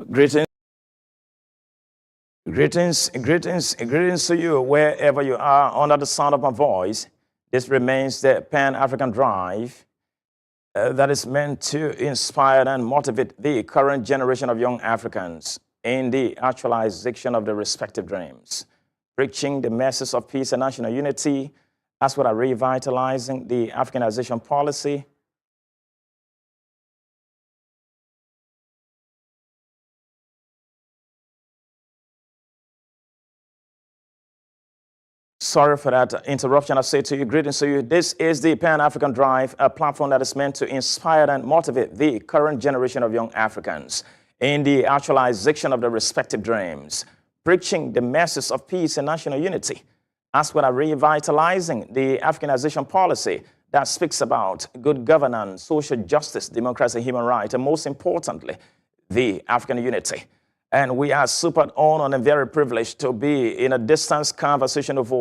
Greetings, greetings to you wherever you are under the sound of my voice. This remains the Pan-African Drive that is meant to inspire and motivate the current generation of young Africans in the actualization of their respective dreams, preaching the message of peace and national unity, as well as revitalizing the Africanization policy. Sorry for that interruption. I say to you, greetings to you. This is the Pan-African Drive, a platform that is meant to inspire and motivate the current generation of young Africans in the actualization of their respective dreams, preaching the message of peace and national unity, as well as revitalizing the Africanization policy that speaks about good governance, social justice, democracy, human rights, and most importantly, the African unity. And we are super honored and very privileged to be in a distance conversation of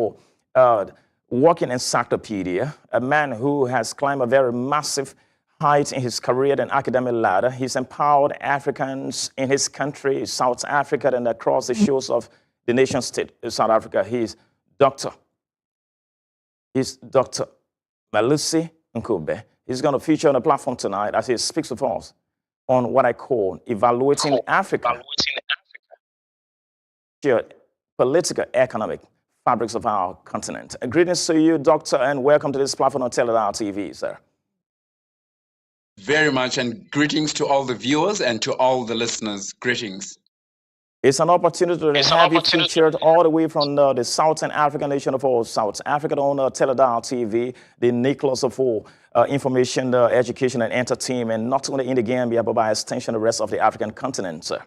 walking encyclopedia, a man who has climbed a very massive height in his career and academic ladder. He's empowered Africans in his country, South Africa, and across the shores of the nation state, South Africa. He's Dr. Malusi Ncube. He's going to feature on the platform tonight as he speaks with us on what I call evaluating Africa, political, economic fabrics of our continent. Greetings to you, Doctor, and welcome to this platform on Teledar TV, sir. Very much, and greetings to all the viewers and to all the listeners. Greetings. It's an opportunity to have you featured all the way from the Southern African nation of all, South Africa on Teledar TV, the nucleus of all information, education, and entertainment, not only in the Gambia, but by extension the rest of the African continent, sir.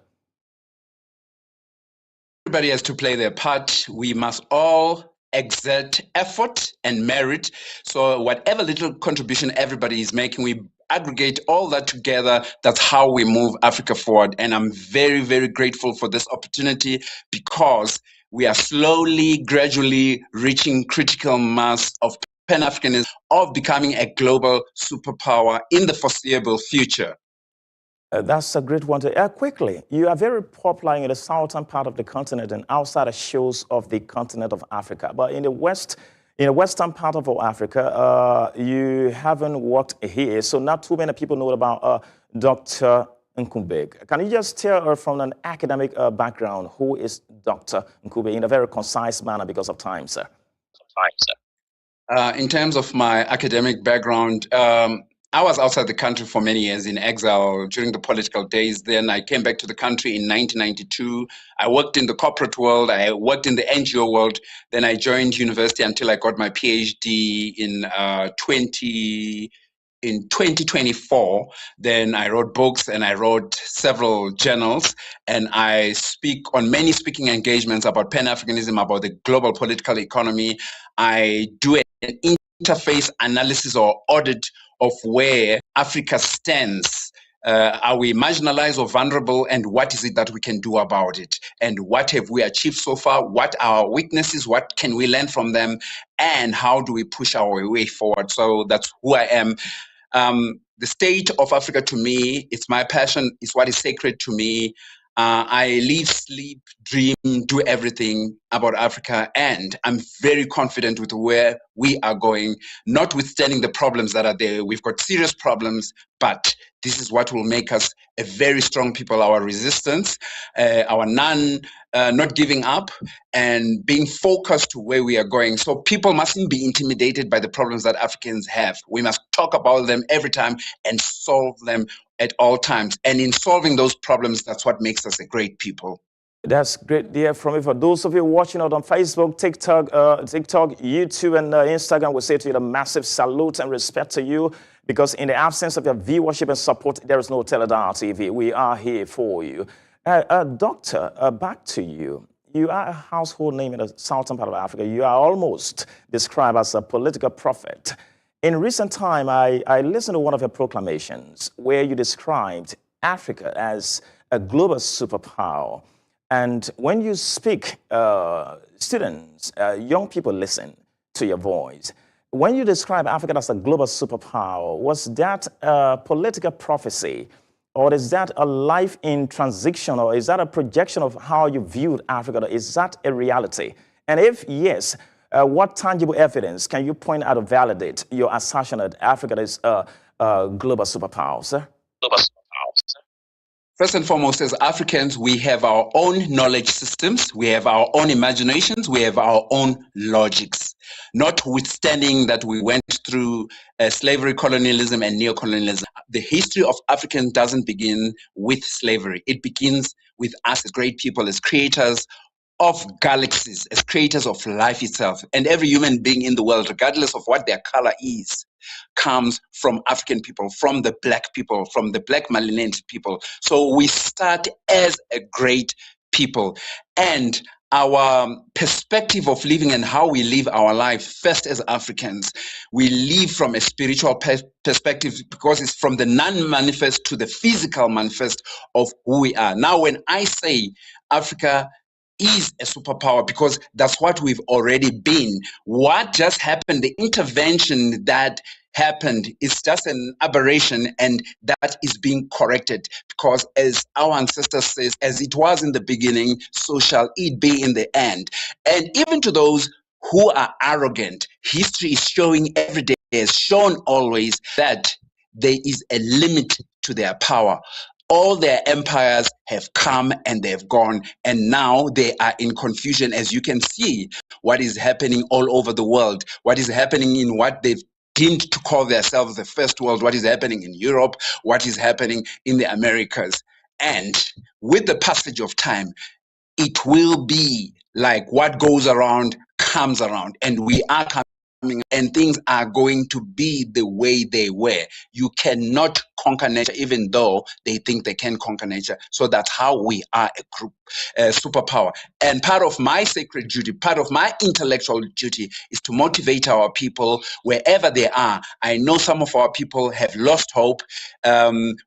Everybody has to play their part. We must all exert effort and merit. So whatever little contribution everybody is making, we aggregate all that together. That's how we move Africa forward. And I'm very, very grateful for this opportunity because we are slowly, gradually reaching critical mass of Pan-Africanism, of becoming a global superpower in the foreseeable future. That's a great one to quickly. You are very popular in the southern part of the continent and outside the shores of the continent of Africa. But in the western part of Africa, you haven't worked here. So not too many people know about Dr. Ncube. Can you just tell from an academic background who is Dr. Ncube in a very concise manner because of time, sir? In terms of my academic background, I was outside the country for many years in exile during the political days. Then I came back to the country in 1992. I worked in the corporate world. I worked in the NGO world. Then I joined university until I got my PhD in 2024. Then I wrote books and I wrote several journals, and I speak on many speaking engagements about Pan-Africanism, about the global political economy. I do an interface analysis or audit of where Africa stands. Are we marginalized or vulnerable, and what is it that we can do about it? And what have we achieved so far? What are our weaknesses? What can we learn from them? And how do we push our way forward? So that's who I am. The state of Africa, to me, it's my passion. It's what is sacred to me. I live, sleep, dream, do everything about Africa, and I'm very confident with where we are going, notwithstanding the problems that are there. We've got serious problems, but this is what will make us a very strong people, our resistance, our not giving up, and being focused to where we are going. So people mustn't be intimidated by the problems that Africans have. We must talk about them every time and solve them at all times. And in solving those problems, that's what makes us a great people. That's great to hear from you. For those of you watching out on Facebook, TikTok, YouTube, and Instagram, we say to you a massive salute and respect to you, because in the absence of your viewership and support, there is no Teledar TV. We are here for you. Doctor, back to you. You are a household name in the southern part of Africa. You are almost described as a political prophet. In recent time, I listened to one of your proclamations where you described Africa as a global superpower. And when you speak, students, young people listen to your voice. When you describe Africa as a global superpower, was that a political prophecy Or is that a life in transition, or is that a projection of how you viewed Africa? Is that a reality? And if yes, what tangible evidence can you point out to validate your assertion that Africa is a global superpower, sir? First and foremost, as Africans, we have our own knowledge systems, we have our own imaginations, we have our own logics. Notwithstanding that we went through slavery, colonialism, and neocolonialism, the history of Africans doesn't begin with slavery. It begins with us as great people, as creators of galaxies, as creators of life itself. And every human being in the world, regardless of what their color is, comes from African people, from the black people, from the black melanated people. So we start as a great people. And our perspective of living and how we live our life, first as Africans, we live from a spiritual perspective, because it's from the non-manifest to the physical manifest of who we are. Now, when I say Africa is a superpower, because that's what we've already been. What just happened, the intervention that happened, is just an aberration, and that is being corrected, because as our ancestors says, as it was in the beginning, so shall it be in the end. And even to those who are arrogant, history is showing every day, has shown always, that there is a limit to their power. All their empires have come and they've gone, and now they are in confusion. As you can see, what is happening all over the world, what is happening in what they've deemed to call themselves the first world, what is happening in Europe, what is happening in the Americas. And with the passage of time, it will be like what goes around comes around, and we are coming, and things are going to be the way they were. You cannot conquer nature, even though they think they can conquer nature. So that's how we are a group, superpower. And part of my sacred duty, part of my intellectual duty, is to motivate our people wherever they are. I know some of our people have lost hope,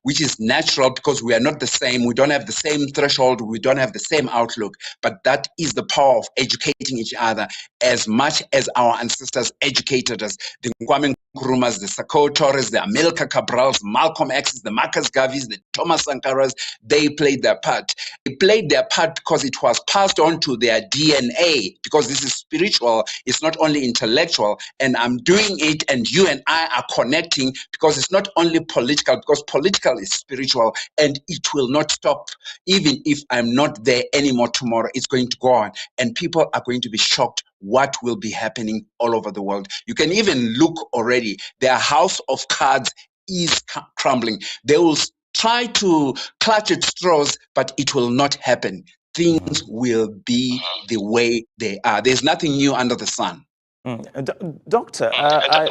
which is natural, because we are not the same. We don't have the same threshold. We don't have the same outlook. But that is the power of educating each other, as much as our ancestors educated us. The Kwame Nkrumahs, the Sakho Torres, the Amilcar Cabrals, Malcolm X's, the Marcus Garveys, the Thomas Sankaras, they played their part. They played their part because it was passed on to their DNA, because this is spiritual, it's not only intellectual. And I'm doing it, and you and I are connecting, because it's not only political, because political is spiritual, and it will not stop. Even if I'm not there anymore tomorrow, it's going to go on, and people are going to be shocked what will be happening all over the world. You can even look already, their house of cards is crumbling. They will try to clutch at straws, but it will not happen. Things will be the way they are. There's nothing new under the sun. Doctor,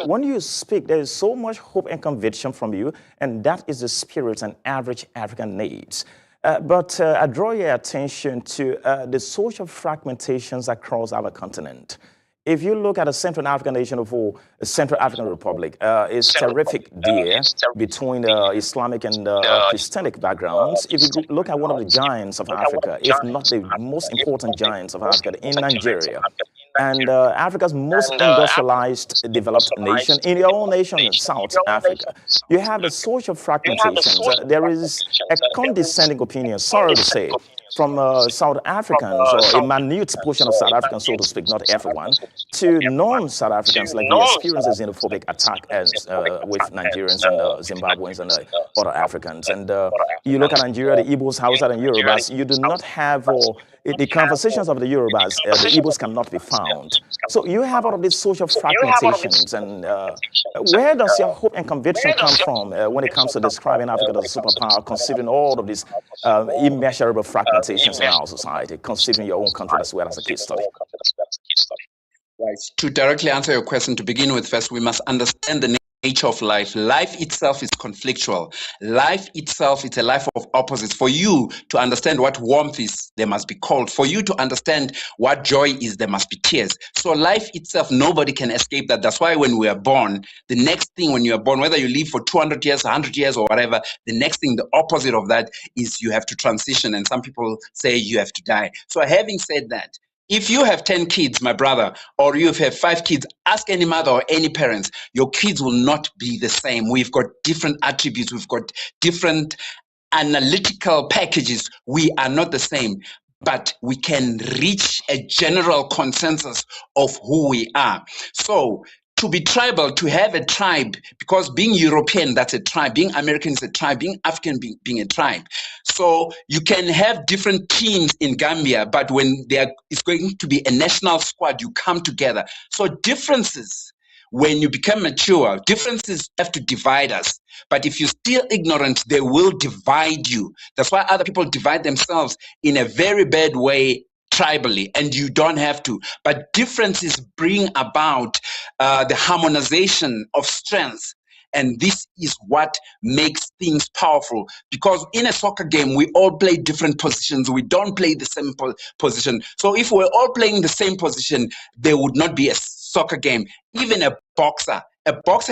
when you speak, there is so much hope and conviction from you, and that is the spirit an average African needs. But I draw your attention to the social fragmentations across our continent. If you look at the Central African nation of all, the Central African Republic, it's terrific there between Islamic and Christianic backgrounds. If you look at one of the giants of Africa, if not the most important giants of Africa, in Nigeria, and Africa's most industrialized, developed nation, in your own nation, in South Africa, you have the social fragmentations. There is a condescending opinion, sorry to say, from South Africans, or a minute portion of South Africans, so to speak, not everyone, to non-South Africans, like we experience a xenophobic attack as with Nigerians and Zimbabweans and other Africans. And you look at Nigeria, the Igbos, Hausa, and Yorubas, you do not have, the conversations of the Yorubas, the Igbos cannot be found. So you have all of these social fragmentations, and where does your hope and conviction come from when it comes to describing Africa as a superpower, considering all of these immeasurable fragmentations in our society, considering your own country as well as a case study? Right. To directly answer your question, to begin with, first, we must understand the nature of life. Life itself is conflictual. Life itself is a life of opposites. For you to understand what warmth is, there must be cold. For you to understand what joy is, there must be tears. So life itself, nobody can escape that. That's why when we are born, the next thing when you are born, whether you live for 200 years, 100 years, or whatever, the next thing, the opposite of that, is you have to transition. And some people say you have to die. So having said that, if you have 10 kids, my brother, or you have 5 kids, ask any mother or any parents, your kids will not be the same. We've got different attributes. We've got different analytical packages, we are not the same, but we can reach a general consensus of who we are. So to be tribal, to have a tribe, because being European, that's a tribe, being American is a tribe, being African being a tribe. So you can have different teams in Gambia, but when it's going to be a national squad, you come together. So differences, when you become mature, differences have to divide us. But if you're still ignorant, they will divide you. That's why other people divide themselves in a very bad way, tribally, and you don't have to. But differences bring about the harmonization of strengths. And this is what makes things powerful. Because in a soccer game, we all play different positions. We don't play the same position. So if we're all playing the same position, there would not be a soccer game. Even a boxer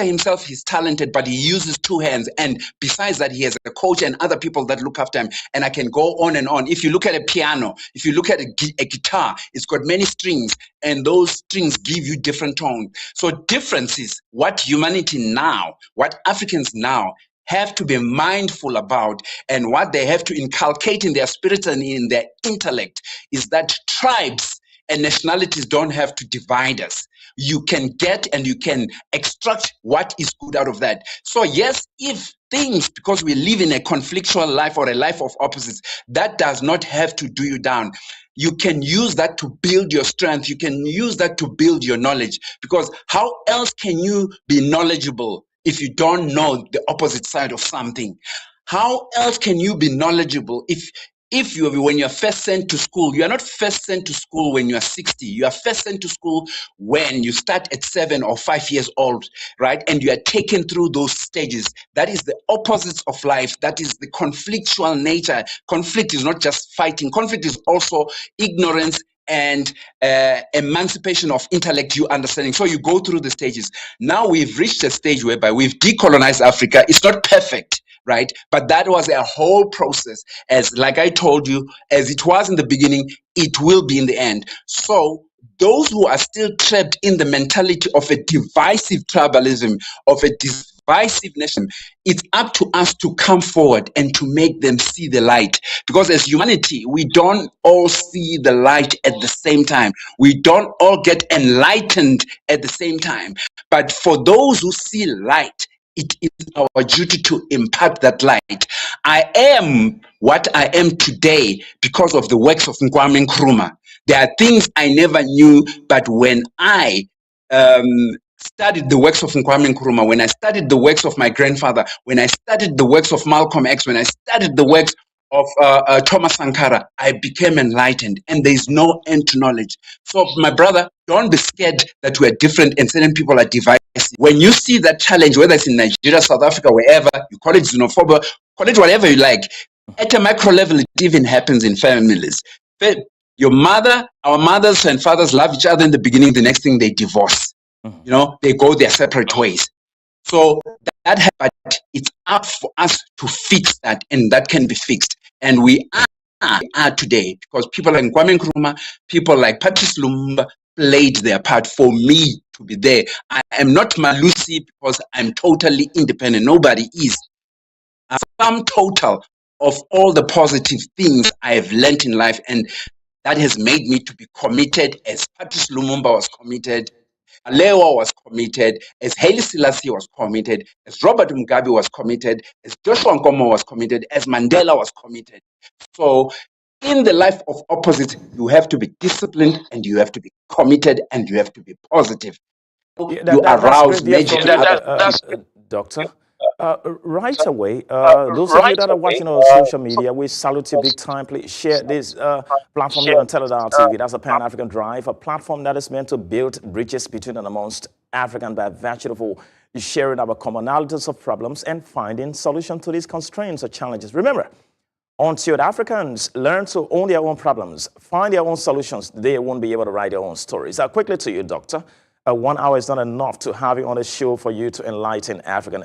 himself is talented, but he uses two hands. And besides that, he has a coach and other people that look after him. And I can go on and on. If you look at a piano, if you look at a guitar, it's got many strings, and those strings give you different tones. So differences, what humanity now, what Africans now have to be mindful about, and what they have to inculcate in their spirit and in their intellect, is that tribes and nationalities don't have to divide us. You can get and you can extract what is good out of that. So yes, if things, because we live in a conflictual life or a life of opposites, that does not have to do you down. You can use that to build your strength. You can use that to build your knowledge, because how else can you be knowledgeable if you don't know the opposite side of something? How else can you be knowledgeable when you're first sent to school? You are not first sent to school when you are 60. You are first sent to school when you start at 7 or 5 years old, right? And you are taken through those stages. That is the opposites of life. That is the conflictual nature. Conflict is not just fighting. Conflict is also ignorance and emancipation of intellect, you understanding. So you go through the stages. Now we've reached a stage whereby we've decolonized Africa. It's not perfect, right? But that was a whole process. As like I told you, as it was in the beginning, it will be in the end. So those who are still trapped in the mentality of a divisive tribalism, of a divisive nation, it's up to us to come forward and to make them see the light. Because as humanity, we don't all see the light at the same time. We don't all get enlightened at the same time. But for those who see light, it is our duty to impart that light. I am what I am today because of the works of Kwame Nkrumah. There are things I never knew, but when I studied the works of Kwame Nkrumah, when I studied the works of my grandfather, when I studied the works of Malcolm X, when I studied the works of Thomas Sankara, I became enlightened, and there is no end to knowledge. So, my brother, don't be scared that we are different and certain people are divisive. When you see that challenge, whether it's in Nigeria, South Africa, wherever, you call it xenophobia, call it whatever you like. At a macro level, it even happens in families. Your mother, our mothers and fathers love each other in the beginning. The next thing, they divorce. You know, they go their separate ways. So that but it's up for us to fix that, and that can be fixed. And we are today, because people like Kwame Nkrumah, people like Patrice Lumumba played their part for me to be there. I am not Malusi because I'm totally independent. Nobody is. Sum total of all the positive things I have learned in life, and that has made me to be committed as Patrice Lumumba was committed, Alewa was committed, as Haile Selassie was committed, as Robert Mugabe was committed, as Joshua Nkomo was committed, as Mandela was committed. So in the life of opposites, you have to be disciplined, and you have to be committed, and you have to be positive. Yeah, You arouse major Doctor. Right away, those of you that are watching on social media, we salute you big time. Please share this platform here on Teledar TV. That's a Pan-African Drive, a platform that is meant to build bridges between and amongst African by virtue of sharing our commonalities of problems and finding solutions to these constraints or challenges. Remember, until the Africans learn to own their own problems, find their own solutions, they won't be able to write their own stories. Quickly to you, Doctor. 1 hour is not enough to have you on the show for you to enlighten African.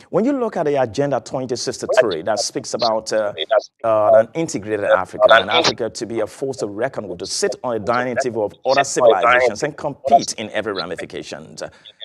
When you look at the Agenda 2063 that speaks about an integrated Africa and Africa to be a force to reckon with, to sit on a dining table of other civilizations and compete in every ramification,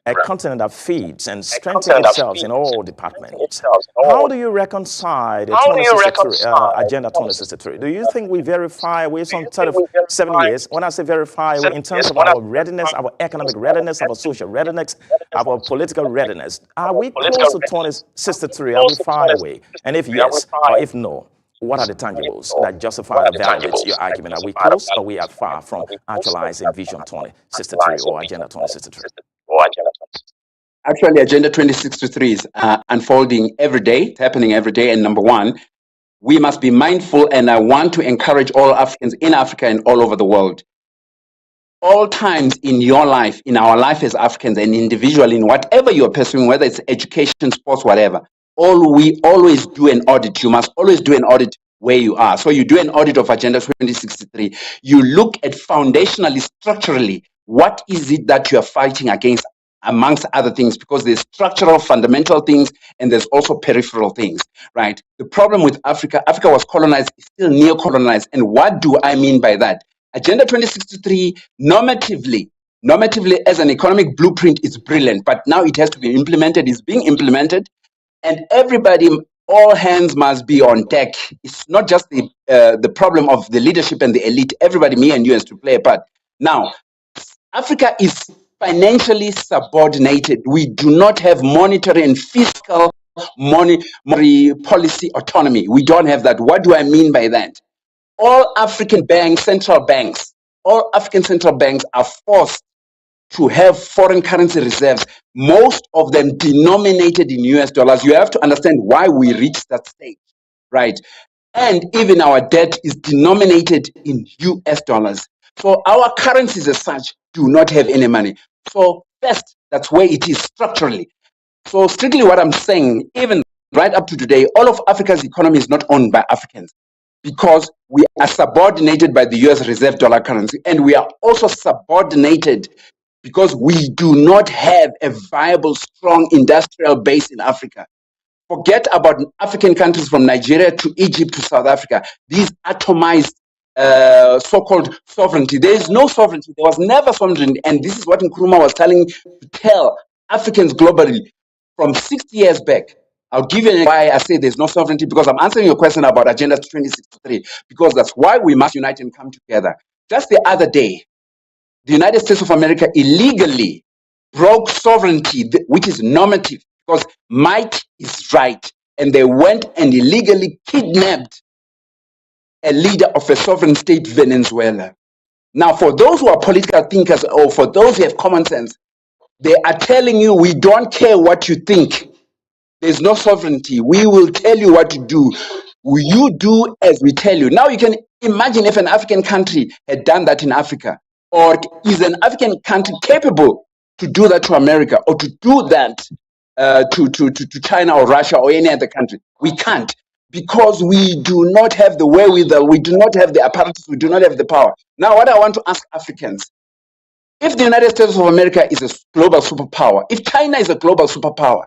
a continent that feeds and strengthens itself in all departments. How do you reconcile the Agenda 2063? Do you think we verify away some 37 years? When I say verify, in terms of our readiness, our economic readiness, our social readiness, our political readiness, are we close to 2063? Are we far away? And if yes, or if no, what are the tangibles that justify or validate your argument? Are we close or we are far from actualizing Vision 2063 or Agenda 2063? Actually, Agenda 2063 is unfolding every day. It's happening every day. And number one, we must be mindful, and I want to encourage all Africans in Africa and all over the world. All times in your life, in our life as Africans and individually, in whatever you're pursuing, whether it's education, sports, whatever, we always do an audit. You must always do an audit where you are. So you do an audit of Agenda 2063. You look at foundationally, structurally, what is it that you are fighting against, amongst other things, because there's structural, fundamental things, and there's also peripheral things, right? The problem with Africa was colonized, still neo-colonized. And what do I mean by that? Agenda 2063, normatively as an economic blueprint, is brilliant, but now it has to be implemented. It's being implemented, and everybody, all hands must be on deck. It's not just the problem of the leadership and the elite. Everybody, me and you, has to play a part. Now, Africa is financially subordinated. We do not have monetary and fiscal monetary policy autonomy. We don't have that. What do I mean by that? All African central banks are forced to have foreign currency reserves, most of them denominated in US dollars. You have to understand why we reached that stage, right? And even our debt is denominated in US dollars. So our currencies as such do not have any money. So first, that's where it is structurally. So strictly what I'm saying, even right up to today, all of Africa's economy is not owned by Africans, because we are subordinated by the US reserve dollar currency, and we are also subordinated because we do not have a viable, strong industrial base in Africa. Forget about African countries from Nigeria to Egypt to South Africa. These atomized so-called sovereignty. There is no sovereignty. There was never sovereignty. And this is what Nkrumah was tell Africans globally from 60 years back. I'll give you why I say there's no sovereignty, because I'm answering your question about Agenda 2063, because that's why we must unite and come together. Just the other day, the United States of America illegally broke sovereignty, which is normative, because might is right. And they went and illegally kidnapped a leader of a sovereign state, Venezuela. Now, for those who are political thinkers, or for those who have common sense, they are telling you, we don't care what you think. There's no sovereignty. We will tell you what to do. You do as we tell you. Now you can imagine if an African country had done that in Africa, or is an African country capable to do that to America, or to do that to China or Russia or any other country? We can't, because we do not have the wherewithal, we do not have the apparatus, we do not have the power. Now, what I want to ask Africans, if the United States of America is a global superpower, if China is a global superpower,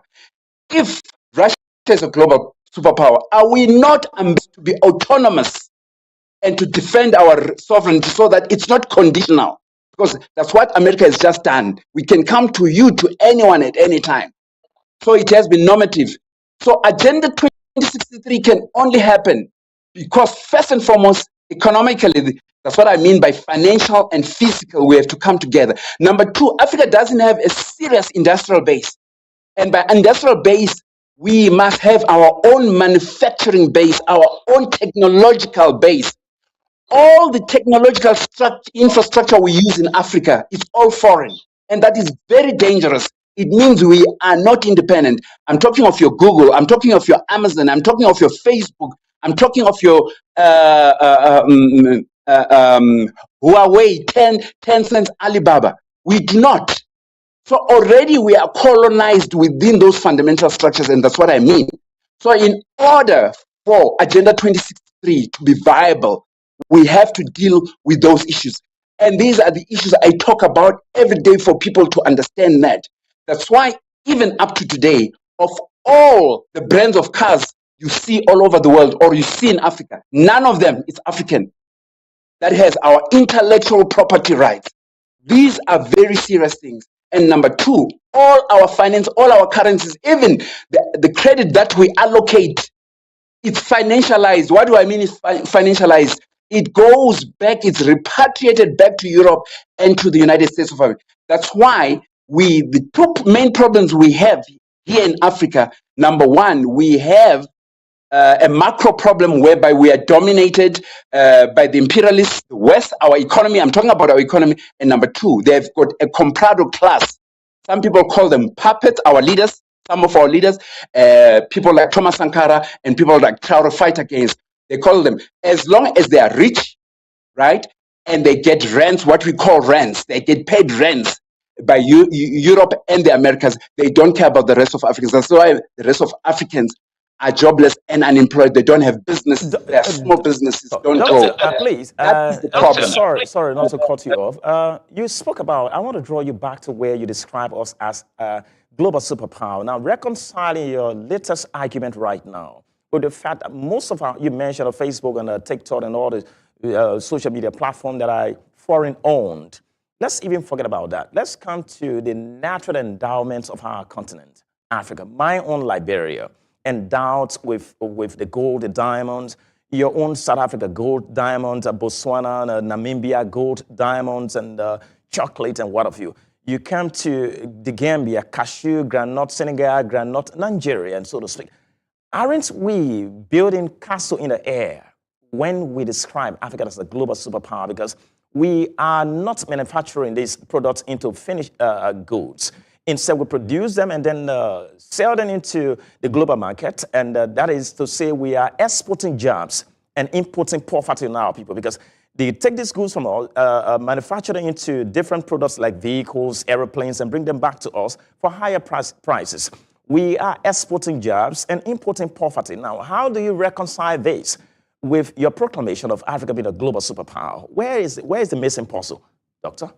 if Russia is a global superpower, are we not ambitious to be autonomous and to defend our sovereignty so that it's not conditional? Because that's what America has just done. We can come to you, to anyone at any time. So it has been normative. So Agenda 2063 can only happen because, first and foremost, economically, that's what I mean by financial and physical, we have to come together. Number two, Africa doesn't have a serious industrial base. And by industrial base, we must have our own manufacturing base, our own technological base. All the technological infrastructure we use in Africa is all foreign, and that is very dangerous. It means we are not independent. I'm talking of your Google, I'm talking of your Amazon, I'm talking of your Facebook, I'm talking of your Huawei, Tencent, Alibaba. We do not. So already we are colonized within those fundamental structures, and that's what I mean. So in order for Agenda 2063 to be viable, we have to deal with those issues. And these are the issues I talk about every day for people to understand that. That's why even up to today, of all the brands of cars you see all over the world or you see in Africa, none of them is African that has our intellectual property rights. These are very serious things. And number two, all our finance, all our currencies, even the credit that we allocate, it's financialized. What do I mean is financialized? It goes back, it's repatriated back to Europe and to the United States of America. That's why the two main problems we have here in Africa, number one, we have a macro problem whereby we are dominated by the imperialists, the West, our economy. I'm talking about our economy. And number two, they've got a comprado class. Some people call them puppets, our leaders, some of our leaders, people like Thomas Sankara and people like Traore fight against. They call them, as long as they are rich, right, and they get rents, what we call rents, they get paid rents by Europe and the Americans, they don't care about the rest of Africans. That's why the rest of Africans are jobless and unemployed. They don't have businesses. Their small businesses don't grow. Please, That is the problem. sorry not to cut you off. You spoke about, I want to draw you back to where you describe us as a global superpower. Now, reconciling your latest argument right now with the fact that most of you mentioned on Facebook and TikTok and all the social media platform that are foreign owned. Let's even forget about that. Let's come to the natural endowments of our continent, Africa. My own Liberia, endowed with the gold, the diamonds, your own South Africa gold, diamonds, Botswana, Namibia gold, diamonds, and chocolate and what have you. You come to the Gambia, cashew, granite, Senegal, granite, Nigeria, and so to speak. Aren't we building castle in the air when we describe Africa as a global superpower? Because we are not manufacturing these products into finished goods. Instead, we produce them and then sell them into the global market. And that is to say we are exporting jobs and importing poverty in our people, because they take these goods from us, manufacture them into different products like vehicles, airplanes, and bring them back to us for higher prices. We are exporting jobs and importing poverty. Now, how do you reconcile this with your proclamation of Africa being a global superpower? Where is the missing puzzle, Doctor?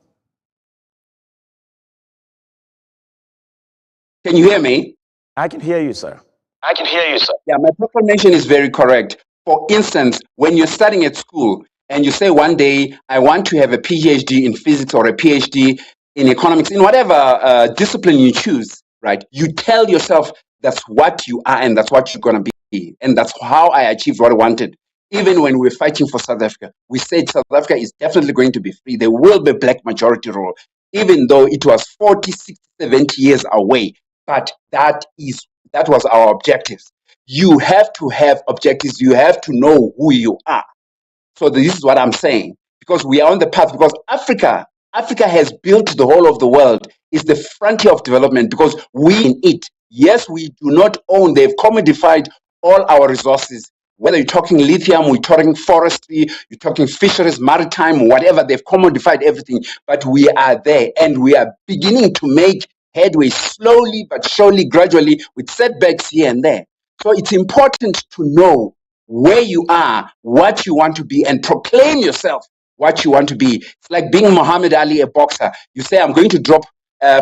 Can you hear me? I can hear you, sir. I can hear you, sir. Yeah, my proclamation is very correct. For instance, when you're studying at school and you say one day, I want to have a PhD in physics or a PhD in economics, in whatever discipline you choose, right? You tell yourself that's what you are and that's what you're going to be. And that's how I achieved what I wanted. Even when we were fighting for South Africa, we said South Africa is definitely going to be free. There will be black majority rule, even though it was 40, 60, 70 years away. But that was our objectives. You have to have objectives. You have to know who you are. So this is what I'm saying, because we are on the path, because Africa has built the whole of the world. It's the frontier of development because we in it. Yes, we do not own. They've commodified all our resources. Whether you're talking lithium, we're talking forestry, you're talking fisheries, maritime, whatever, they've commodified everything. But we are there and we are beginning to make headway slowly but surely, gradually, with setbacks here and there. So it's important to know where you are, what you want to be, and proclaim yourself what you want to be. It's like being Muhammad Ali, a boxer. You say, I'm going to drop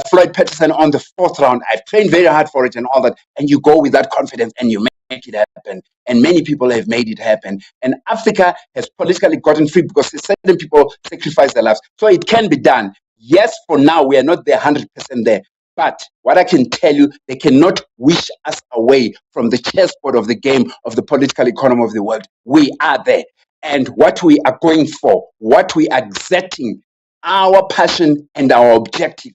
Floyd Patterson on the 4th round. I've trained very hard for it and all that. And you go with that confidence and you make it happen. And many people have made it happen. And Africa has politically gotten free because certain people sacrifice their lives. So it can be done. Yes, for now, we are not there 100% there. But what I can tell you, they cannot wish us away from the chessboard of the game of the political economy of the world. We are there. And what we are going for, what we are exerting, our passion and our objective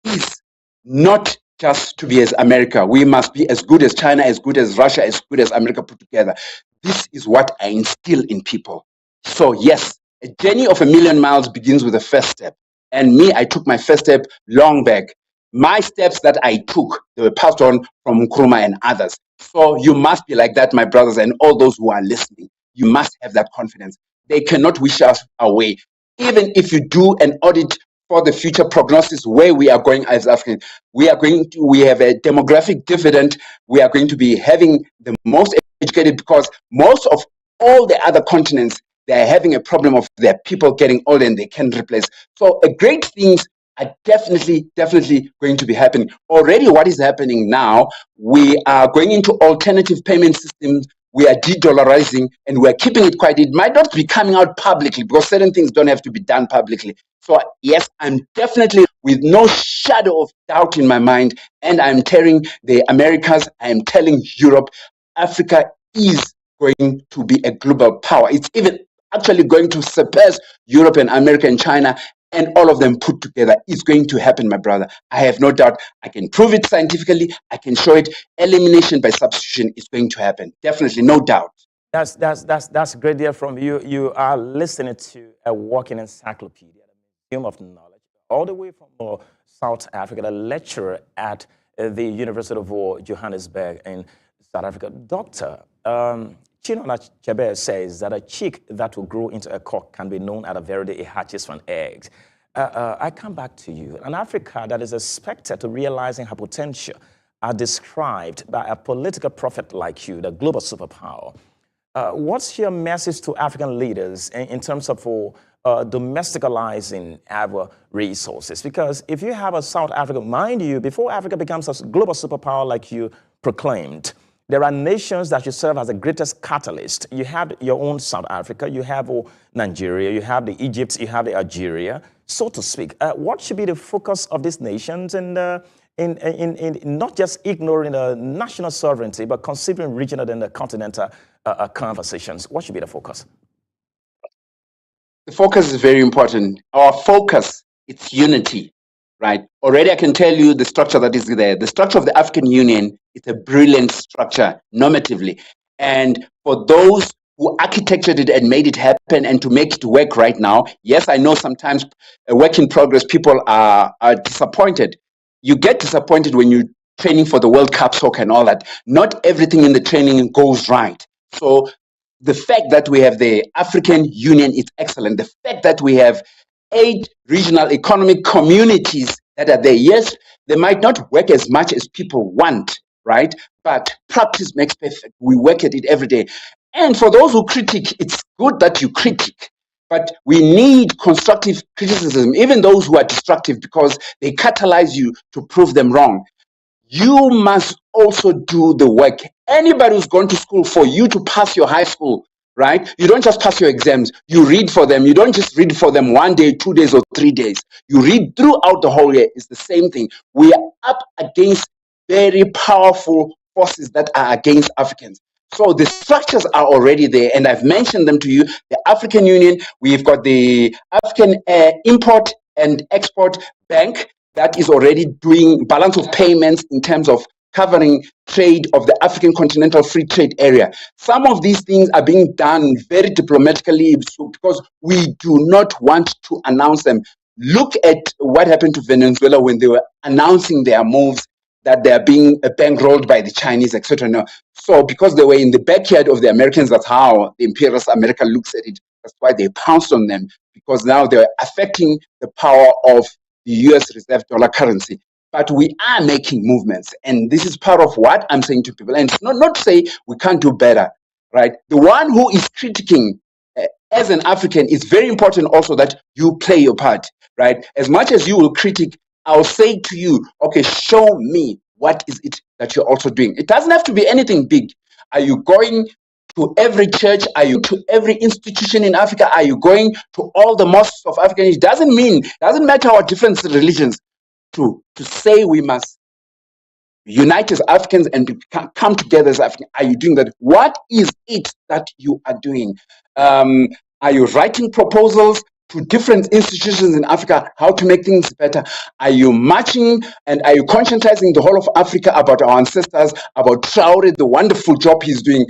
is not just to be as America. We must be as good as China, as good as Russia, as good as America put together. This is what I instill in people. So yes, a journey of 1,000,000 miles begins with the first step. And me, I took my first step long back. My steps that I took, they were passed on from Nkrumah and others. So you must be like that, my brothers, and all those who are listening. You must have that confidence. They cannot wish us away. Even if you do an audit for the future prognosis where we are going as Africans, we have a demographic dividend. We are going to be having the most educated, because most of all the other continents, they're having a problem of their people getting old and they can't replace. So great things are definitely going to be happening. Already what is happening now, we are going into alternative payment systems. We are de-dollarizing and we're keeping it quiet. It might not be coming out publicly because certain things don't have to be done publicly. So yes, I'm definitely, with no shadow of doubt in my mind, and I'm telling the Americas, I'm telling Europe, Africa is going to be a global power. It's even actually going to surpass Europe and America and China, and all of them put together. It's going to happen, my brother. I have no doubt. I can prove it scientifically. I can show it. Elimination by substitution is going to happen. Definitely, no doubt. That's great deal from you. You are listening to a walking encyclopedia, a museum of knowledge, all the way from South Africa, a lecturer at the University of Johannesburg in South Africa. Dr. Chinua Achebe says that a chick that will grow into a cock can be known at a very day it hatches from eggs. I come back to you. An Africa that is expected to realizing her potential are described by a political prophet like you, the global superpower. What's your message to African leaders in terms of domesticalizing our resources? Because if you have a South Africa, mind you, before Africa becomes a global superpower like you proclaimed, there are nations that should serve as the greatest catalyst. You have your own South Africa, you have Nigeria, you have the Egypt, you have the Algeria, so to speak. What should be the focus of these nations in not just ignoring the national sovereignty, but considering regional and the continental conversations? What should be the focus? The focus is very important. Our focus, it's unity, right? Already I can tell you the structure that is there. The structure of the African Union is a brilliant structure normatively. And for those who architected it and made it happen and to make it work right now, yes, I know sometimes a work in progress, people are disappointed. You get disappointed when you're training for the World Cup soccer and all that. Not everything in the training goes right. So the fact that we have the African Union is excellent. The fact that we have 8 regional economic communities that are there, yes, they might not work as much as people want, right? But practice makes perfect. We work at it every day. And for those who critique, it's good that you critique. But we need constructive criticism, even those who are destructive, because they catalyze you to prove them wrong. You must also do the work. Anybody who's gone to school, for you to pass your high school, right? You don't just pass your exams. You read for them. You don't just read for them 1 day, 2 days, or 3 days. You read throughout the whole year. It's the same thing. We are up against very powerful forces that are against Africans. So the structures are already there, and I've mentioned them to you. The African Union, we've got the African Import and Export Bank that is already doing balance of payments in terms of covering trade of the African Continental Free Trade Area. Some of these things are being done very diplomatically because we do not want to announce them. Look at what happened to Venezuela when they were announcing their moves, that they are being bankrolled by the Chinese, etc. No. So because they were in the backyard of the Americans, that's how the imperialist America looks at it. That's why they pounced on them, because now they're affecting the power of the US reserve dollar currency. But we are making movements, and this is part of what I'm saying to people. And it's not to say we can't do better, right? The one who is critiquing as an African, it's very important also that you play your part, right? As much as you will critique, I'll say to you, okay, show me what is it that you're also doing. It doesn't have to be anything big. Are you going to every church? Are you to every institution in Africa? Are you going to all the mosques of Africa? It doesn't matter our different religions. To say we must unite as Africans and come together as Africans. Are you doing that? What is it that you are doing? Are you writing proposals to different institutions in Africa how to make things better? Are you marching and are you conscientizing the whole of Africa about our ancestors, about Traore, the wonderful job he's doing?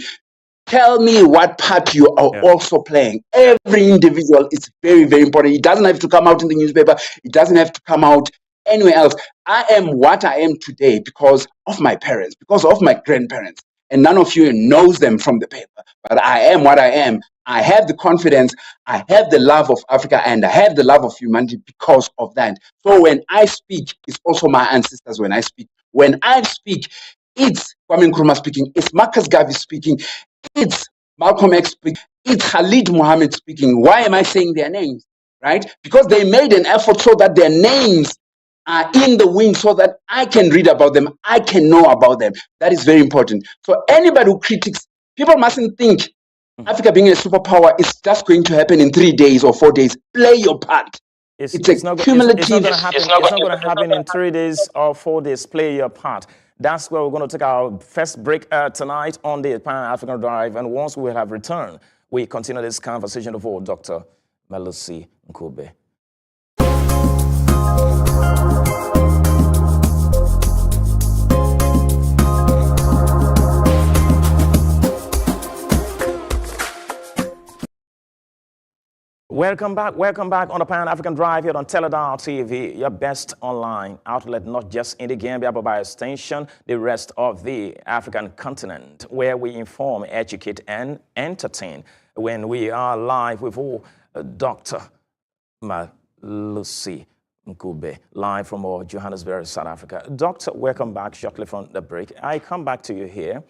Tell me what part you are also playing. Every individual is very, very important. It doesn't have to come out in the newspaper. It doesn't have to come out anywhere else. I am what I am today because of my parents, because of my grandparents. And none of you knows them from the paper. But I am what I am. I have the confidence, I have the love of Africa, and I have the love of humanity because of that. So when I speak, it's also my ancestors when I speak. When I speak, it's Kwame Nkrumah speaking, it's Marcus Garvey speaking, it's Malcolm X speaking, It's Khalid Mohammed speaking. Why am I saying their names? Right? Because they made an effort so that their names are in the wind so that I can read about them, I can know about them. That is very important. So anybody who critiques, people mustn't think Africa being a superpower is just going to happen in 3 days or 4 days. Play your part. It's a cumulative. It's not going to happen in 3 days or 4 days. Play your part. That's where we're going to take our first break tonight on the Pan-African Drive. And once we have returned, we continue this conversation with Dr. Melusi Ncube. Welcome back on the Pan-African Drive here on Teledar TV, your best online outlet, not just in the Gambia, but by extension, the rest of the African continent, where we inform, educate, and entertain. When we are live with Dr. Melusi Ncube, live from Johannesburg, South Africa. Doctor, welcome back shortly from the break. I come back to you here.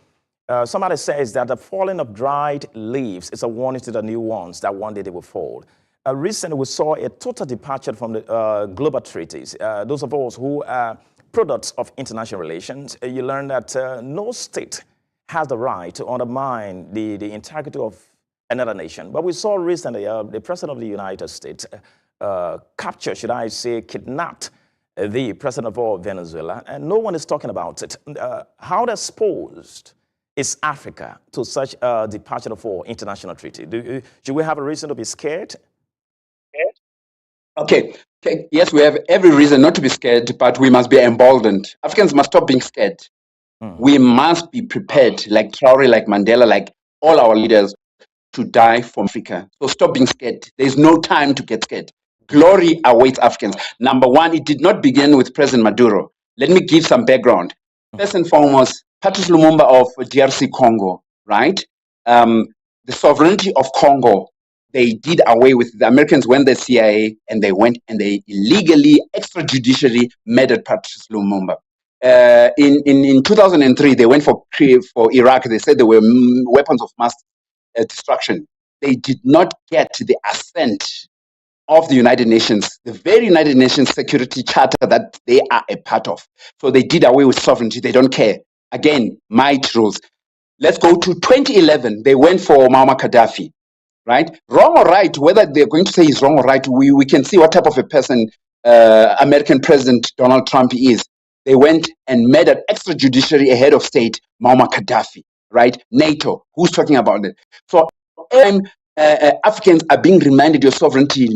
Somebody says that the falling of dried leaves is a warning to the new ones that one day they will fall. Recently, we saw a total departure from the global treaties. Those of us who are products of international relations, you learn that no state has the right to undermine the integrity of another nation. But we saw recently the President of the United States captured, should I say, kidnapped the President of Venezuela, and no one is talking about it. How exposed is Africa to such a departure for international treaty? Should we have a reason to be scared? Okay. Yes, we have every reason not to be scared, but we must be emboldened. Africans must stop being scared. We must be prepared, like Traore, like Mandela, like all our leaders, to die for Africa. So stop being scared. There's no time to get scared. Glory awaits Africans. Number one, it did not begin with President Maduro. Let me give some background. First and foremost, Patrice Lumumba of DRC Congo, right? The sovereignty of Congo, they did away with. The Americans went the CIA and they went and they illegally, extrajudicially murdered Patrice Lumumba. In 2003, they went for Iraq. They said they were weapons of mass destruction. They did not get the assent of the United Nations, the very United Nations Security Charter that they are a part of. So they did away with sovereignty. They don't care. Again, might rules. Let's go to 2011. They went for Muammar Gaddafi, right? Wrong or right, whether they're going to say he's wrong or right, we can see what type of a person American President Donald Trump is. They went and murdered extrajudiciary head of state, Muammar Gaddafi, right? NATO, who's talking about it? So Africans are being reminded your sovereignty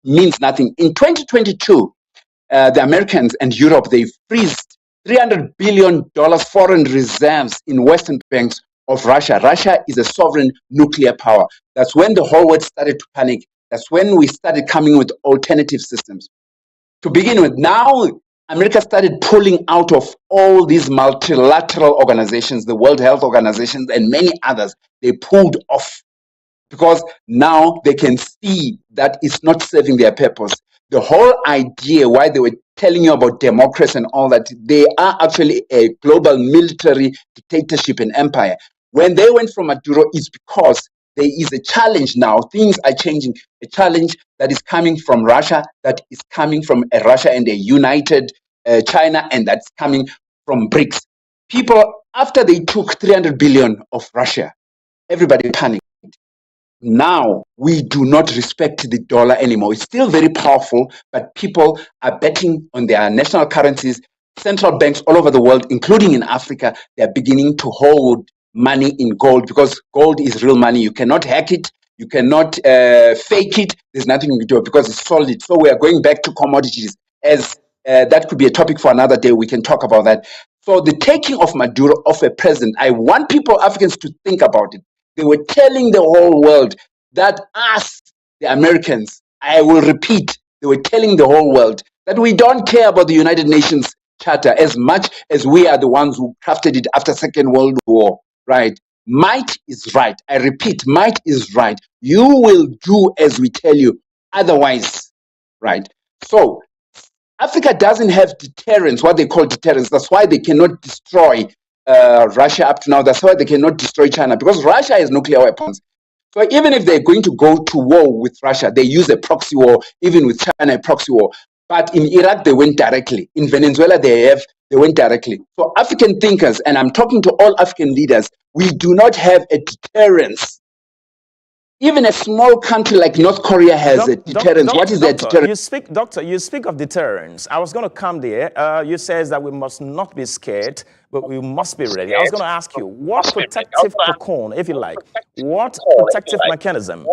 means nothing. In 2022, the Americans and Europe, they freezed $300 billion foreign reserves in Western banks of Russia. Russia is a sovereign nuclear power. That's when the whole world started to panic. That's when we started coming with alternative systems. To begin with, now America started pulling out of all these multilateral organizations, the World Health Organization and many others. They pulled off because now they can see that it's not serving their purpose. The whole idea why they were telling you about democracy and all that, they are actually a global military dictatorship and empire. When they went from Maduro, it's because there is a challenge now. Things are changing. A challenge that is coming from Russia, that is coming from a Russia and a united China, and that's coming from BRICS. People, after they took 300 billion of Russia, everybody panicked. Now we do not respect the dollar anymore. It's still very powerful, but people are betting on their national currencies. Central banks all over the world, including in Africa, they're beginning to hold money in gold because gold is real money. You cannot hack it. You cannot fake it. There's nothing you can do because it's solid. So we are going back to commodities. As that could be a topic for another day. We can talk about that. So the taking of Maduro of a president, I want people, Africans, to think about it. They were telling the whole world that us, the Americans, I will repeat, they were telling the whole world that we don't care about the United Nations Charter as much as we are the ones who crafted it after Second World War, right? Might is right. I repeat, might is right. You will do as we tell you, otherwise, right? So Africa doesn't have deterrence, what they call deterrence. That's why they cannot destroy Russia up to now. That's why they cannot destroy China, because Russia has nuclear weapons. So even if they're going to go to war with Russia, they use a proxy war, even with China, a proxy war. But in Iraq, they went directly. In Venezuela, they went directly. For African thinkers, and I'm talking to all African leaders, we do not have a deterrence. Even a small country like North Korea has a deterrence. What is that deterrence? You speak of deterrence. I was going to come there. You says that we must not be scared, but we must be ready. I was going to ask you, what protective cocoon, if you like, what protective mechanism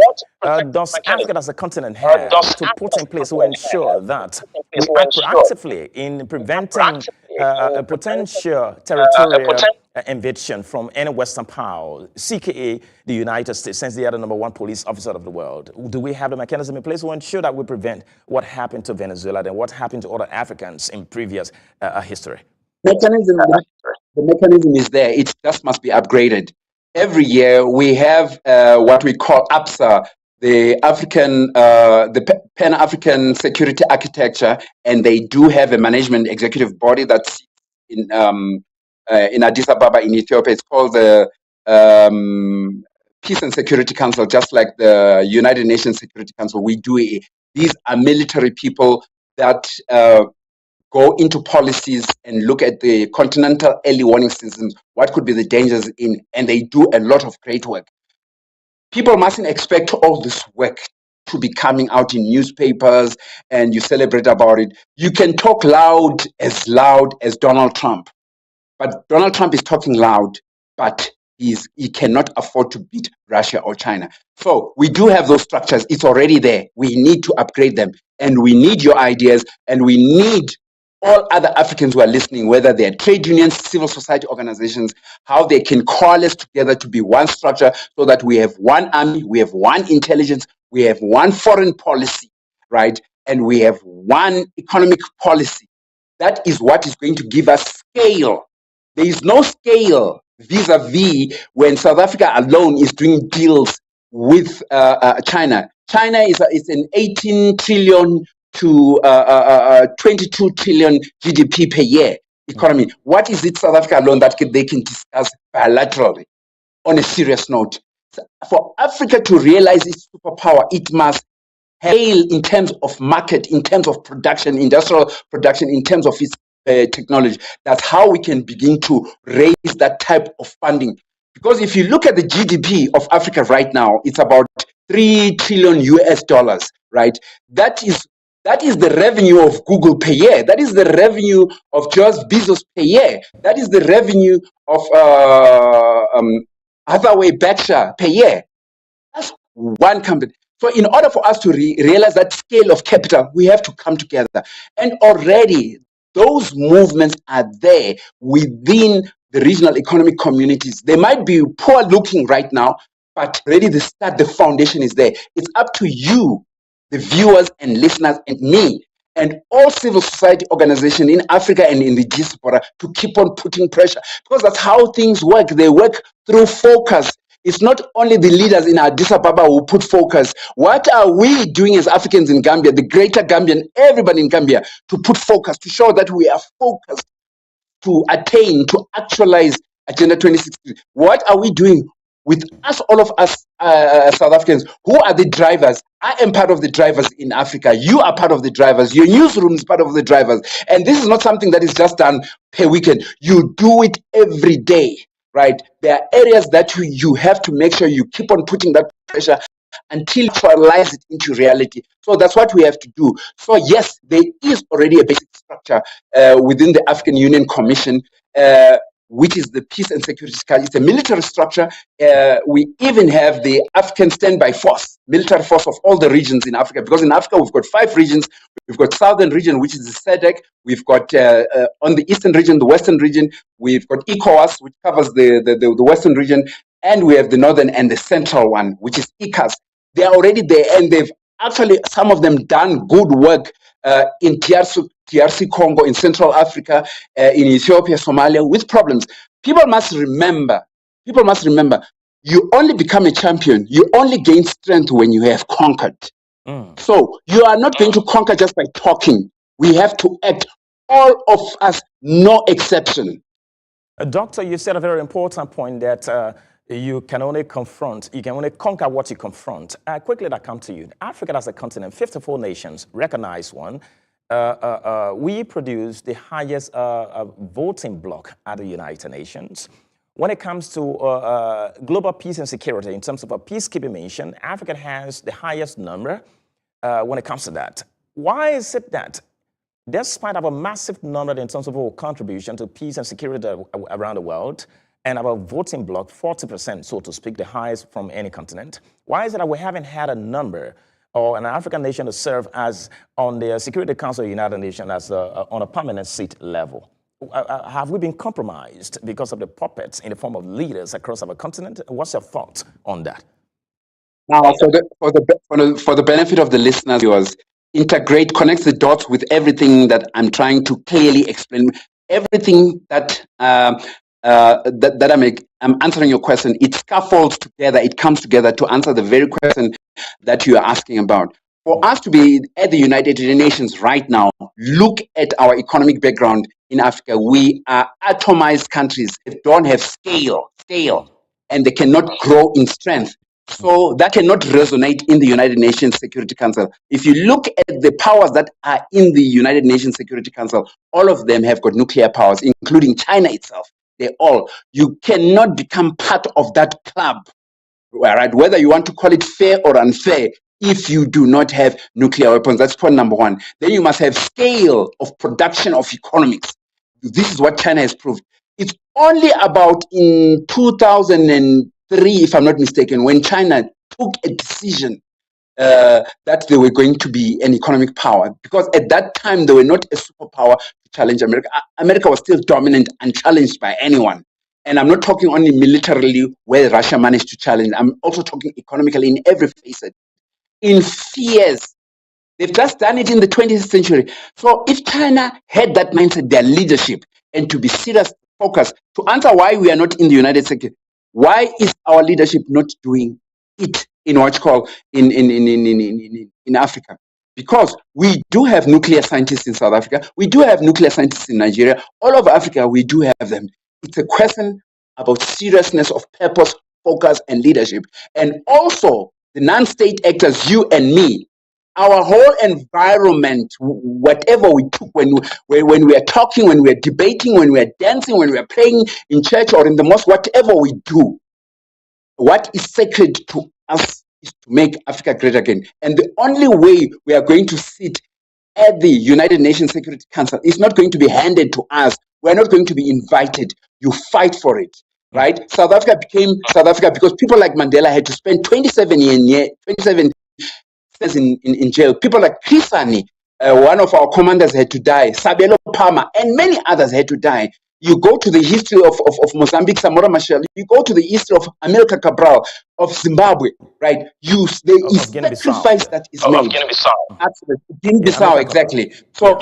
does Africa as a continent have to put in place to ensure that we act proactively in preventing a potential territorial invasion from any Western power, CKA the United States, since they are the #1 police officer of the world? Do we have the mechanism in place to ensure that we prevent what happened to Venezuela and what happened to other Africans in previous history? The mechanism is there. It just must be upgraded. Every year we have what we call APSA, the Pan-African Security Architecture, and they do have a management executive body that's in Addis Ababa in Ethiopia. It's called the Peace and Security Council, just like the United Nations Security Council. These are military people that go into policies and look at the continental early warning systems, what could be the dangers in, and they do a lot of great work. People mustn't expect all this work to be coming out in newspapers and you celebrate about it. You can talk loud as Donald Trump, but Donald Trump is talking loud, but he cannot afford to beat Russia or China. So we do have those structures. It's already there. We need to upgrade them, and we need your ideas, and we need all other Africans who are listening, whether they're trade unions, civil society organizations, how they can coalesce together to be one structure so that we have one army, we have one intelligence, we have one foreign policy, right? And we have one economic policy. That is what is going to give us scale. There is no scale vis-a-vis when South Africa alone is doing deals with China. China is an 18 trillion to 22 trillion GDP per year economy. What is it South Africa alone that they can discuss bilaterally on a serious note? For Africa to realize its superpower, it must hail in terms of market, in terms of production, industrial production, in terms of its technology. That's how we can begin to raise that type of funding. Because if you look at the GDP of Africa right now, it's about 3 trillion US dollars, right? That is the revenue of Google per year. That is the revenue of Jeff Bezos per year. That is the revenue of Hathaway Berkshire per year. That's one company. So in order for us to realize that scale of capital, we have to come together. And already those movements are there within the regional economic communities. They might be poor looking right now, but already the foundation is there. It's up to you, the viewers and listeners, and me, and all civil society organizations in Africa and in the diaspora to keep on putting pressure, because that's how things work. They work through focus. It's not only the leaders in Addis Ababa who put focus. What are we doing as Africans in Gambia, the greater Gambia, and everybody in Gambia, to put focus, to show that we are focused to attain, to actualize Agenda 2060? What are we doing with us, all of us South Africans? Who are the drivers? I am part of the drivers in Africa. You are part of the drivers. Your newsroom is part of the drivers. And this is not something that is just done per weekend. You do it every day, right? There are areas that you have to make sure you keep on putting that pressure until you actualize it into reality. So that's what we have to do. So yes, there is already a basic structure within the African Union Commission, which is the Peace and Security Council. It's a military structure. We even have the African Standby Force, military force of all the regions in Africa, because in Africa we've got 5 regions. We've got Southern region, which is the SADC. We've got on the Eastern region, the Western region. We've got ECOWAS, which covers the Western region. And we have the Northern and the Central one, which is ECAS. They are already there, and they've actually, some of them, done good work in DRC Congo, in Central Africa, in Ethiopia, Somalia, with problems. People must remember, you only become a champion, you only gain strength when you have conquered. So you are not going to conquer just by talking. We have to act, all of us, no exception. Doctor, you said a very important point that you can only conquer what you confront. Quickly, that come to you. Africa as a continent, 54 nations, recognize one. We produce the highest voting bloc at the United Nations. When it comes to global peace and security, in terms of a peacekeeping mission, Africa has the highest number when it comes to that. Why is it that, despite of a massive number in terms of our contribution to peace and security around the world, and our voting bloc, 40%, so to speak, the highest from any continent, why is it that we haven't had a number or an African nation to serve as on the Security Council of the United Nations as on a permanent seat level? Have we been compromised because of the puppets in the form of leaders across our continent? What's your thought on that? Now, for the benefit of the listeners, yours, connect the dots with everything that I'm trying to clearly explain. Everything that I'm answering your question, it scaffolds together, it comes together to answer the very question that you are asking about. For us to be at the United Nations right now, look at our economic background in Africa. We are atomized countries that don't have scale, and they cannot grow in strength. So that cannot resonate in the United Nations Security Council. If you look at the powers that are in the United Nations Security Council, all of them have got nuclear powers, including China itself. You cannot become part of that club, right? Whether you want to call it fair or unfair, if you do not have nuclear weapons. That's point number one. Then you must have scale of production of economics. This is what China has proved. It's only about in 2003, if I'm not mistaken, when China took a decision that they were going to be an economic power, because at that time they were not a superpower to challenge America. America was still dominant, unchallenged by anyone. And I'm not talking only militarily where Russia managed to challenge. I'm also talking economically in every facet. In fears, they've just done it in the 20th century. So if China had that mindset, their leadership, and to be serious, focused, to answer why we are not in the United States, why is our leadership not doing it in what you call in Africa? Because we do have nuclear scientists in South Africa. We do have nuclear scientists in Nigeria. All over Africa, we do have them. It's a question about seriousness of purpose, focus, and leadership. And also the non-state actors, you and me, our whole environment, whatever we took when we are talking, when we are debating, when we are dancing, when we are praying in church or in the mosque, whatever we do, what is sacred to us is to make Africa great again. And the only way we are going to sit at the United Nations Security Council is not going to be handed to us. We're not going to be invited. You fight for it, right? South Africa became South Africa because people like Mandela had to spend 27 years in jail. People like Chris Hani, one of our commanders, had to die. Sabelo Palmer and many others had to die. You go to the history of Mozambique, Samora Machel. You go to the history of Amilcar Cabral, of Zimbabwe, right? There is sacrifice that is made. Absolutely. Guinea-Bissau, exactly. So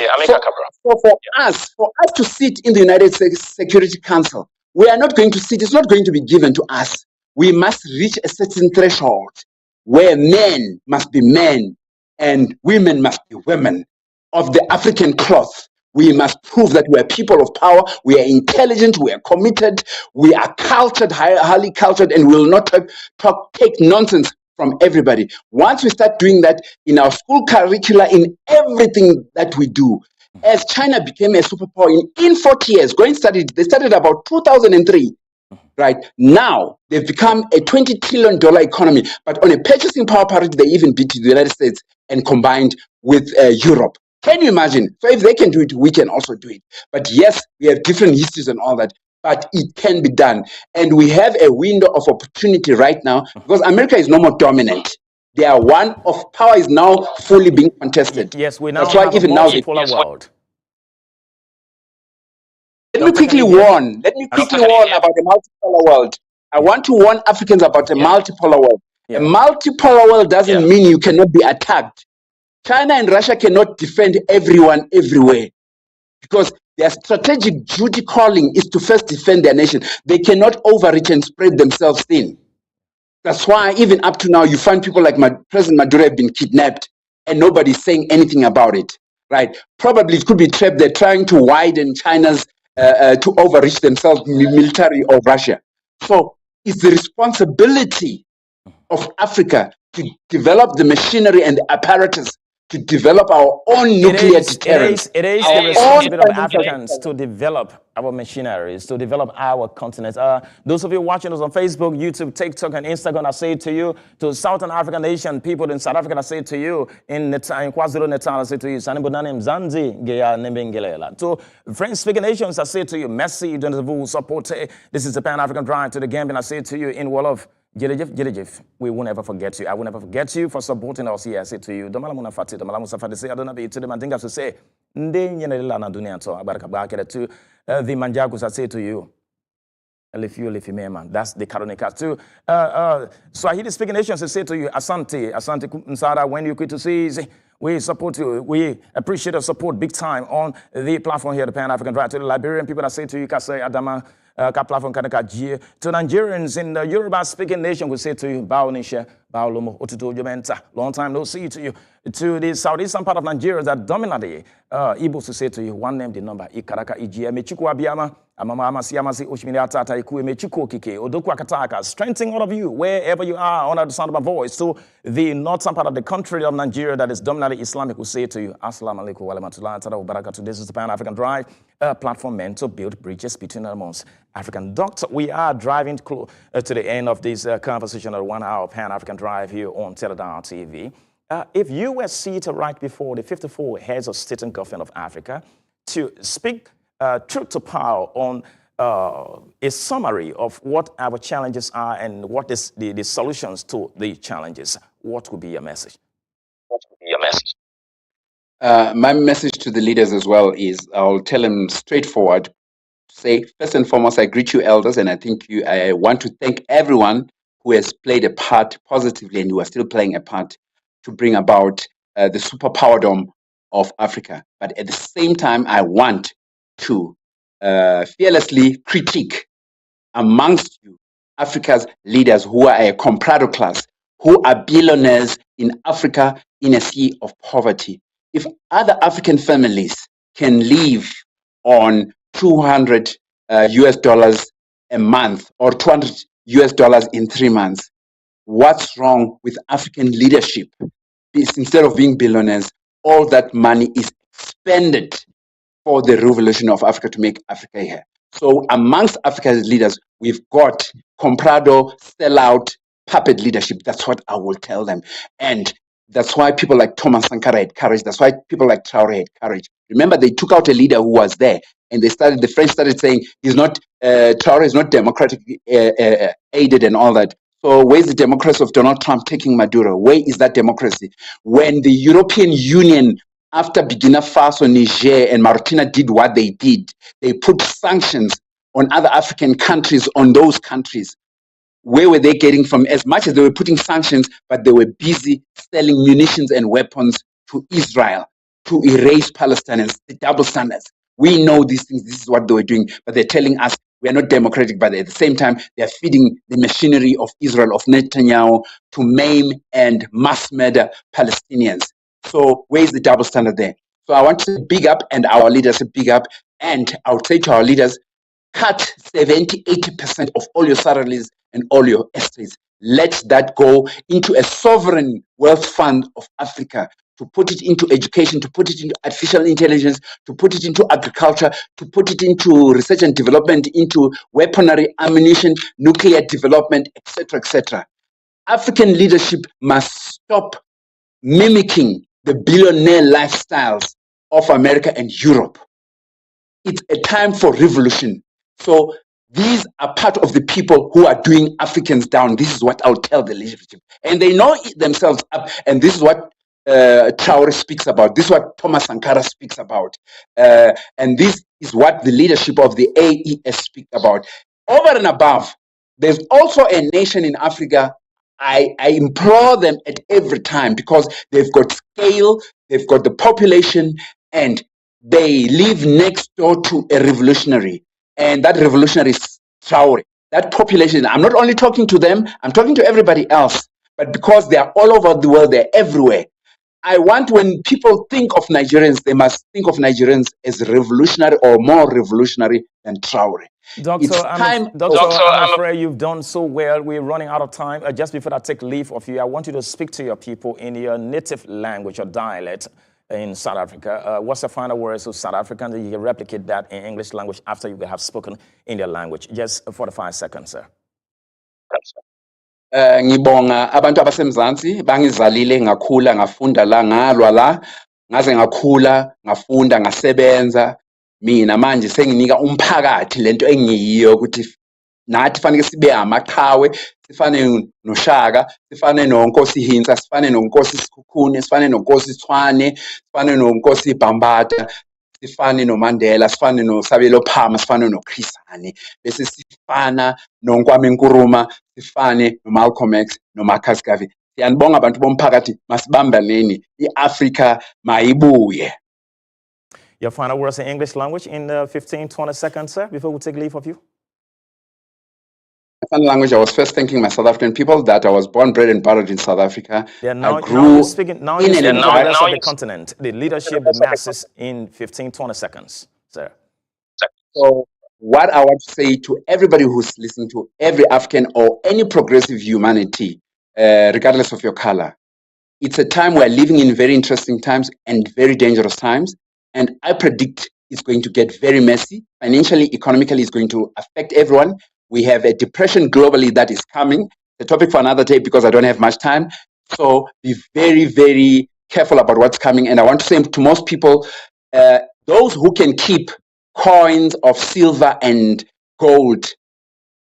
for us to sit in the United States Security Council, we are not going to sit. It's not going to be given to us. We must reach a certain threshold where men must be men and women must be women of the African cloth. We must prove that we are people of power, we are intelligent, we are committed, we are cultured, highly cultured, and we will not take nonsense from everybody. Once we start doing that in our school curricula, in everything that we do, as China became a superpower in 40 years, they started about 2003. Right now, they've become a $20 trillion economy, but on a purchasing power parity, they even beat the United States and combined with Europe. Can you imagine? So if they can do it, we can also do it. But yes, we have different histories and all that, but it can be done. And we have a window of opportunity right now because America is no more dominant. They are one of power is now fully being contested. Yes, we now have a multipolar world. Let me quickly warn about the multipolar world. I want to warn Africans about the multipolar world. A multipolar world doesn't mean you cannot be attacked. China and Russia cannot defend everyone everywhere because their strategic duty calling is to first defend their nation. They cannot overreach and spread themselves thin. That's why even up to now, you find people like President Maduro have been kidnapped and nobody's saying anything about it, right? Probably it could be trapped. They're trying to widen China's to overreach themselves military of Russia. So It's the responsibility of Africa to develop the machinery and the apparatus to develop our own nuclear deterrent. It is the responsibility of Africans to develop our machineries, to develop our continent. Those of you watching us on Facebook, YouTube, TikTok, and Instagram, I say to you, to Southern African nation, people in South Africa, I say to you, in KwaZulu-Natal, I say to you, Sanibunani Mzanzi, Geya Nembengelela. To French-speaking nations, I say to you, merci de vous supporter. This is the Pan-African Drive to the Gambia, I say to you, in Wolof, Jelejef, we will never forget you. I will never forget you for supporting us here. I say to you, Domalamuna Fati, Domalamusa Fati, say, I don't know to the Mandinga to say, Ndenyanelana Dunia, so Abarakabaka to the Manjagus, I say to you, Lifi man. That's the Karonika too. Swahili speaking nations, I say to you, Asante Nsara, when you quit to see, we support you. We appreciate your support big time on the platform here, the Pan-African Drive. To the Liberian people, I say to you, Kasai Adama, platform Kanaka, to Nigerians in the Yoruba speaking nation, we say to you, Bao Nisha, Bao Lomo, Otutu Jumenta, long time no see to you. To the southeastern part of Nigeria that dominantly, Igbos to say to you, one name, the number, Ikaraka, Ijia, Mechuku Abiyama, Amama Siamasi, Oshimini Atata, Ikue, Mechuku Kike, Odoku Akataka, strengthening all of you, wherever you are, under the sound of my voice, to the northern part of the country of Nigeria that is dominantly Islamic, will say to you, Assalamu alaikum wa rahmatullahi wa barakatuh. This is the Pan-African Drive, a platform meant to build bridges between and amongst African doctors. We are driving to the end of this conversation of 1 hour Pan-African Drive here on Teledown TV. If you were seated right before the 54 heads of state and government of Africa to speak truth to power on a summary of what our challenges are and what is the solutions to the challenges, what would be your message? My message to the leaders as well is I'll tell them straightforward, say, first and foremost, I greet you elders, and I want to thank everyone who has played a part positively and who are still playing a part to bring about the superpowerdom of Africa. But at the same time, I want to fearlessly critique amongst you Africa's leaders who are a comprado class, who are billionaires in Africa in a sea of poverty. If other African families can live on $200 US a month or $200 US in 3 months, what's wrong with African leadership? Instead of being billionaires, all that money is expended for the revolution of Africa to make Africa here. So amongst Africa's leaders, we've got comprado, sellout, puppet leadership. That's what I will tell them. And that's why people like Thomas Sankara had courage. That's why people like Traoré had courage. Remember, they took out a leader who was there, and the French started saying Traoré is not democratically aided and all that. So where's the democracy of Donald Trump taking Maduro? Where is that democracy? When the European Union, after Burkina Faso, Niger, and Mauritania did what they did, they put sanctions on other African countries, on those countries. Where were they getting from? As much as they were putting sanctions, but they were busy selling munitions and weapons to Israel to erase Palestinians, the double standards. We know these things, this is what they were doing, but they're telling us we are not democratic, but at the same time, they're feeding the machinery of Israel, of Netanyahu, to maim and mass murder Palestinians. So where's the double standard there? So I want to big up, and our leaders to big up, and I would say to our leaders, cut 70, 80% of all your salaries and all your estates. Let that go into a sovereign wealth fund of Africa, to put it into education, to put it into artificial intelligence, to put it into agriculture, to put it into research and development, into weaponry, ammunition, nuclear development, etc., etc. African leadership must stop mimicking the billionaire lifestyles of America and Europe. It's a time for revolution. So these are part of the people who are doing Africans down. This is what I'll tell the leadership. And they know themselves up. And this is what Traoré speaks about. This is what Thomas Sankara speaks about. And this is what the leadership of the AES speak about. Over and above, there's also a nation in Africa. I implore them at every time, because they've got scale, they've got the population, and they live next door to a revolutionary. And that revolutionary is Traoré. That population, I'm not only talking to them, I'm talking to everybody else. But because they are all over the world, they're everywhere. I want, when people think of Nigerians, they must think of Nigerians as revolutionary or more revolutionary than Traoré. Doctor, I'm afraid you've done so well. We're running out of time. Just before I take leave of you, I want you to speak to your people in your native language or dialect in South Africa. What's the final words of South Africans? You can replicate that in English language after you have spoken in their language. Just 45 seconds, sir. Ngibonga abantu abasemzansi bangizalile ngakhula ngafunda la ngalwa la ngaze ngakhula ngafunda ngasebenza mina manje senginika umphakathi lento engiyiyo ukuthi nathi fanele sibe amaqhawe sifane noShaka sifane noNkosi Hintsa sifane noNkosi Sikhukhune sifane noNkosi Tshwane sifane noNkosi Bhambata sifane noMandela sifane noSabelo Phama sifane noChris Hani bese sifana noNkwame Nkrumah sifane noMalcolm X noMarcus Garvey. Siyanibonga abantu bomphakathi masibambaneni iAfrika mayibuye. Your final words in English language in 15-20 seconds, sir, before we take leave of you. My language, I was first thanking my South African people that I was born, bred, and buried in South Africa. Yeah, now you're speaking to the rest of the continent, the leadership, the masses in 15-20 seconds, sir. So what I want to say to everybody who's listening, to every African or any progressive humanity, regardless of your color, it's a time we're living in very interesting times and very dangerous times. And I predict it's going to get very messy. Financially, economically, it's going to affect everyone. We have a depression globally that is coming. The topic for another day because I don't have much time. So be very, very careful about what's coming. And I want to say to most people, those who can keep coins of silver and gold,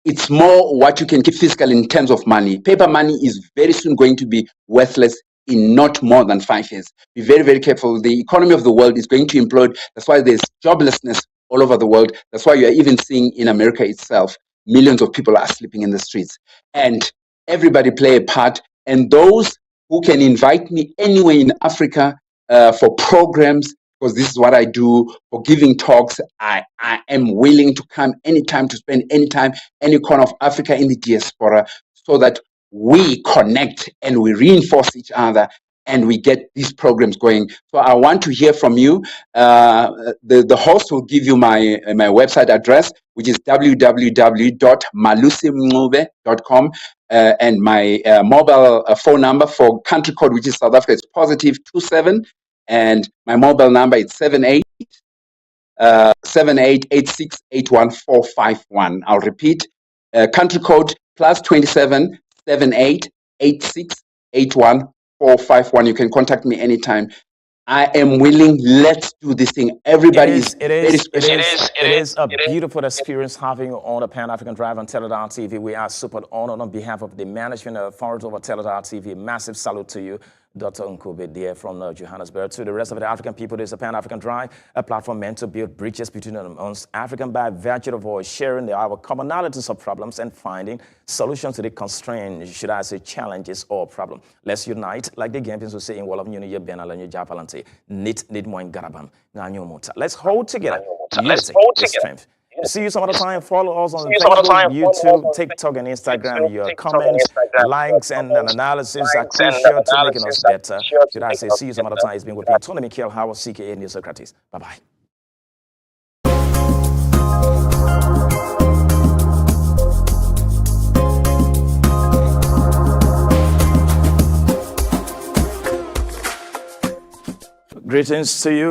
it's more what you can keep physical in terms of money. Paper money is very soon going to be worthless in not more than 5 years. Be very, very careful. The economy of the world is going to implode. That's why there's joblessness all over the world. That's why you're even seeing in America itself, millions of people are sleeping in the streets. And everybody play a part. And those who can invite me anywhere in Africa for programs, because this is what I do, for giving talks, I am willing to come anytime, to spend any time, any corner of Africa in the diaspora, so that we connect and we reinforce each other and we get these programs going. So I want to hear from you. The host will give you my website address, which is www.malusimncube.com, and my mobile phone number for country code, which is South Africa, is +27, and my mobile number is 7886814451. I'll repeat, country code +27 7886814451. You can contact me anytime. I am willing. Let's do this thing. Everybody It is a beautiful experience having you on the Pan-African Drive on Teledar TV. We are super honored on behalf of the management of Forward over Teledar TV. Massive salute to you, Dr. Ncube, dear from Johannesburg. To the rest of the African people, this is a Pan-African Drive, a platform meant to build bridges between amongst African by virtue of our sharing our commonalities of problems and finding solutions to the constraints, should I say, challenges or problems. Let's unite, like the Gambians will say in Wall of Unity, Benala, Japalante, Nit Moin Garabam, Nanyumuta. Let's hold together. Unity is strength. See you some other time. Follow us on Facebook, YouTube, TikTok, and Instagram. Your comments, likes, and analysis are crucial to making us better. Should I say, see you some other time. It's been with me, Tony Michael Howard, CKA News Socrates. Bye-bye. Greetings to you.